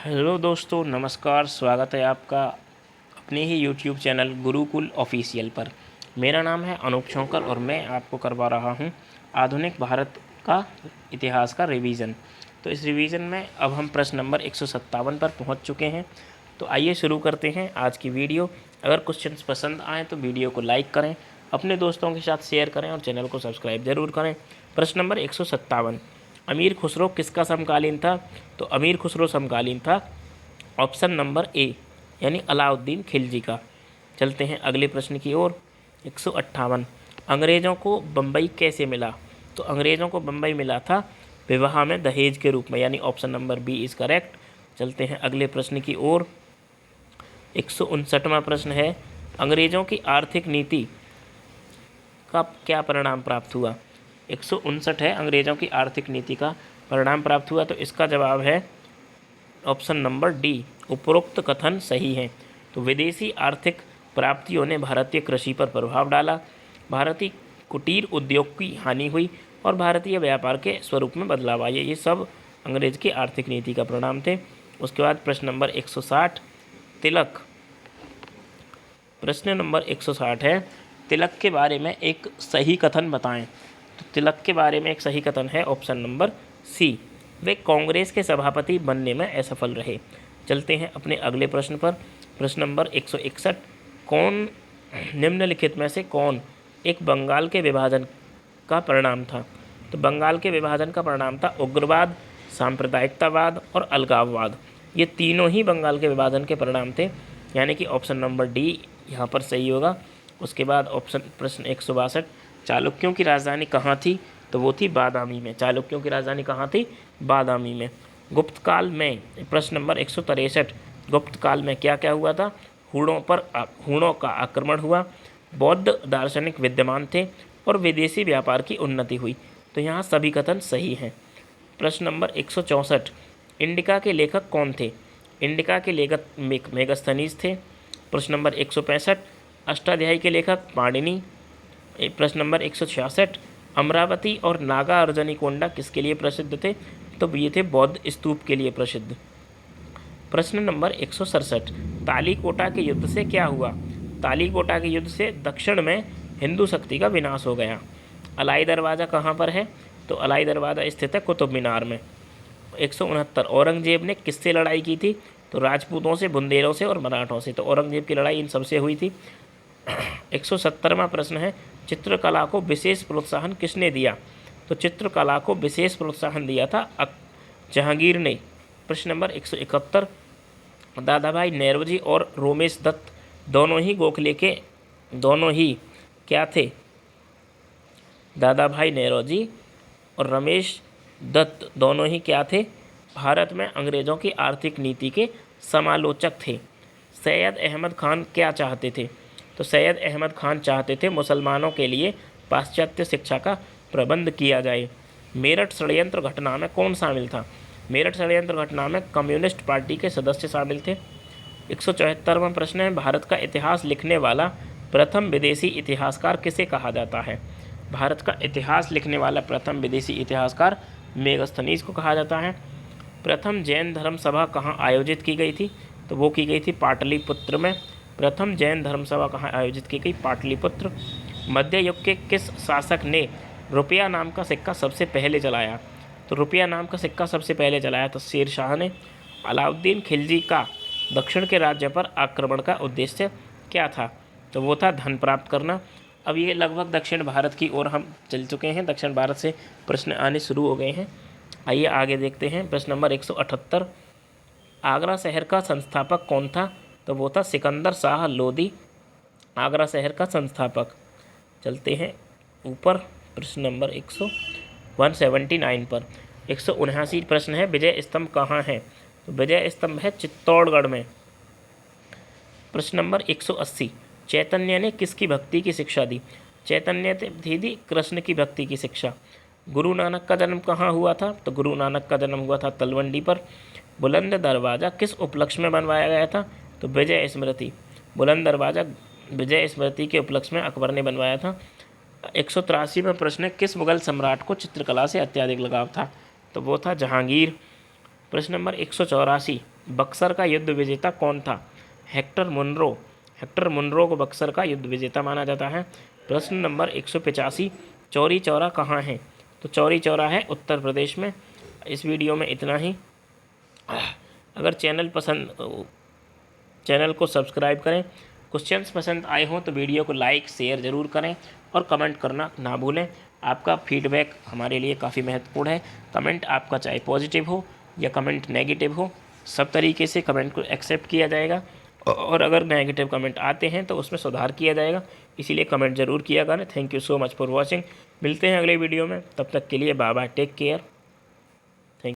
Hello दोस्तों, नमस्कार। स्वागत है आपका अपने ही यूट्यूब चैनल गुरुकुल ऑफिशियल पर। मेरा नाम है अनूप शंकर और मैं आपको करवा रहा हूं आधुनिक भारत का इतिहास का रिवीजन। तो इस रिवीजन में अब हम प्रश्न नंबर 157 पर पहुंच चुके हैं। तो आइए शुरू करते हैं आज की वीडियो। अगर क्वेश्चंस पसंद आएँ तो वीडियो को लाइक करें, अपने दोस्तों के साथ शेयर करें और चैनल को सब्सक्राइब ज़रूर करें। प्रश्न नंबर 157, अमीर खुसरो किसका समकालीन था? तो अमीर खुसरो समकालीन था ऑप्शन नंबर ए यानी अलाउद्दीन खिलजी का। चलते हैं अगले प्रश्न की ओर। 158, अंग्रेज़ों को बम्बई कैसे मिला? तो अंग्रेज़ों को बम्बई मिला था विवाह में दहेज के रूप में, यानी option number B is correct. चलते हैं अगले प्रश्न की ओर। 159वां प्रश्न है, अंग्रेज़ों की आर्थिक नीति का क्या परिणाम प्राप्त हुआ? 159 है, अंग्रेज़ों की आर्थिक नीति का परिणाम प्राप्त हुआ। तो इसका जवाब है ऑप्शन नंबर डी, उपरोक्त कथन सही है। तो विदेशी आर्थिक प्राप्तियों ने भारतीय कृषि पर प्रभाव डाला, भारतीय कुटीर उद्योग की हानि हुई और भारतीय व्यापार के स्वरूप में बदलाव आया। ये सब अंग्रेज की आर्थिक नीति का परिणाम थे। उसके बाद प्रश्न नंबर 160, तिलक। प्रश्न नंबर 160 है, तिलक के बारे में एक सही कथन बताएं। तो तिलक के बारे में एक सही कथन है ऑप्शन नंबर सी, वे कांग्रेस के सभापति बनने में असफल रहे। चलते हैं अपने अगले प्रश्न पर। प्रश्न नंबर 161, कौन निम्नलिखित में से कौन एक बंगाल के विभाजन का परिणाम था? तो बंगाल के विभाजन का परिणाम था उग्रवाद, सांप्रदायिकतावाद और अलगाववाद। ये तीनों ही बंगाल के विभाजन के परिणाम थे, यानी कि ऑप्शन नंबर डी यहाँ पर सही होगा। उसके बाद प्रश्न 162, चालुक्यों की राजधानी कहाँ थी? तो वो थी बादामी में। चालुक्यों की राजधानी कहाँ थी? बादामी में। गुप्त काल में प्रश्न नंबर 163, गुप्त काल में क्या क्या हुआ था? हूणों का आक्रमण हुआ, बौद्ध दार्शनिक विद्यमान थे और विदेशी व्यापार की उन्नति हुई। तो यहाँ सभी कथन सही हैं। प्रश्न नंबर 164, इंडिका के लेखक कौन थे? इंडिका के लेखक मेगस्थनीज थे। प्रश्न नंबर 165, अष्टाध्यायी के लेखक पाणिनि। प्रश्न नंबर 166, अमरावती और नागा अर्जुनीकोंडा किसके लिए प्रसिद्ध थे? तो ये थे बौद्ध स्तूप के लिए प्रसिद्ध। प्रश्न नंबर 167, तालीकोटा के युद्ध से क्या हुआ? तालीकोटा के युद्ध से दक्षिण में हिंदू शक्ति का विनाश हो गया। अलाई दरवाज़ा कहाँ पर है? तो अलाई दरवाज़ा स्थित है कुतुब मीनार में। 169, औरंगजेब ने किससे लड़ाई की थी? तो राजपूतों से, बुंदेलों से और मराठों से। तो औरंगजेब की लड़ाई इन सबसे हुई थी। 170वां प्रश्न है, चित्रकला को विशेष प्रोत्साहन किसने दिया? तो चित्रकला को विशेष प्रोत्साहन दिया था जहांगीर ने। प्रश्न नंबर 171, दादा भाई नेरोजी और रोमेश दत्त दोनों ही क्या थे? दादा भाई नेरोजी और रमेश दत्त दोनों ही क्या थे? भारत में अंग्रेज़ों की आर्थिक नीति के समालोचक थे। सैयद अहमद खान क्या चाहते थे? तो सैयद अहमद खान चाहते थे मुसलमानों के लिए पाश्चात्य शिक्षा का प्रबंध किया जाए। मेरठ षड्यंत्र घटना में कौन शामिल था? मेरठ षड्यंत्र घटना में कम्युनिस्ट पार्टी के सदस्य शामिल थे। 174वां प्रश्न है, भारत का इतिहास लिखने वाला प्रथम विदेशी इतिहासकार किसे कहा जाता है? भारत का इतिहास लिखने वाला प्रथम विदेशी इतिहासकार मेगस्थनीज को कहा जाता है। प्रथम जैन धर्म सभा कहाँ आयोजित की गई थी? तो वो की गई थी पाटलिपुत्र में। प्रथम जैन धर्म सभा कहाँ आयोजित की गई? पाटलिपुत्र। मध्य युग के किस शासक ने रुपया नाम का सिक्का सबसे पहले चलाया? तो रुपया नाम का सिक्का सबसे पहले चलाया तो शेर शाह ने। अलाउद्दीन खिलजी का दक्षिण के राज्य पर आक्रमण का उद्देश्य क्या था? तो वो था धन प्राप्त करना। अब ये लगभग दक्षिण भारत की ओर हम चल चुके हैं, दक्षिण भारत से प्रश्न आने शुरू हो गए हैं। आइए आगे देखते हैं। प्रश्न नंबर 178, आगरा शहर का संस्थापक कौन था? तो वो था सिकंदर शाह लोदी, आगरा शहर का संस्थापक। चलते हैं ऊपर प्रश्न नंबर 179 पर। 179 प्रश्न है, विजय स्तंभ कहाँ है? तो विजय स्तंभ है चित्तौड़गढ़ में। प्रश्न नंबर 180, चैतन्य ने किसकी भक्ति की शिक्षा दी? चैतन्य ने दी कृष्ण की भक्ति की शिक्षा। गुरु नानक का जन्म कहाँ हुआ था? तो गुरु नानक का जन्म हुआ था तलवंडी पर। बुलंद दरवाज़ा किस उपलक्ष्य में बनवाया गया था? तो विजय स्मृति। बुलंद दरवाज़ा विजय स्मृति के उपलक्ष्य में अकबर ने बनवाया था। 183 में प्रश्न है, किस मुगल सम्राट को चित्रकला से अत्यधिक लगाव था? तो वो था जहांगीर। प्रश्न नंबर 184, बक्सर का युद्ध विजेता कौन था? Hector Munro. हेक्टर मुनरो को बक्सर का युद्ध विजेता माना जाता है। प्रश्न नंबर 185, चौरी चौरा कहाँ है? तो चौरी चौरा है उत्तर प्रदेश में। इस वीडियो में इतना ही। अगर चैनल को सब्सक्राइब करें, क्वेश्चंस पसंद आए हों तो वीडियो को लाइक शेयर ज़रूर करें और कमेंट करना ना भूलें। आपका फीडबैक हमारे लिए काफ़ी महत्वपूर्ण है। कमेंट आपका चाहे पॉजिटिव हो या कमेंट नेगेटिव हो, सब तरीके से कमेंट को एक्सेप्ट किया जाएगा और अगर नेगेटिव कमेंट आते हैं तो उसमें सुधार किया जाएगा। इसीलिए कमेंट ज़रूर किया करें। Thank you so much for watching. मिलते हैं अगले वीडियो में, तब तक के लिए बाय बाय, टेक केयर।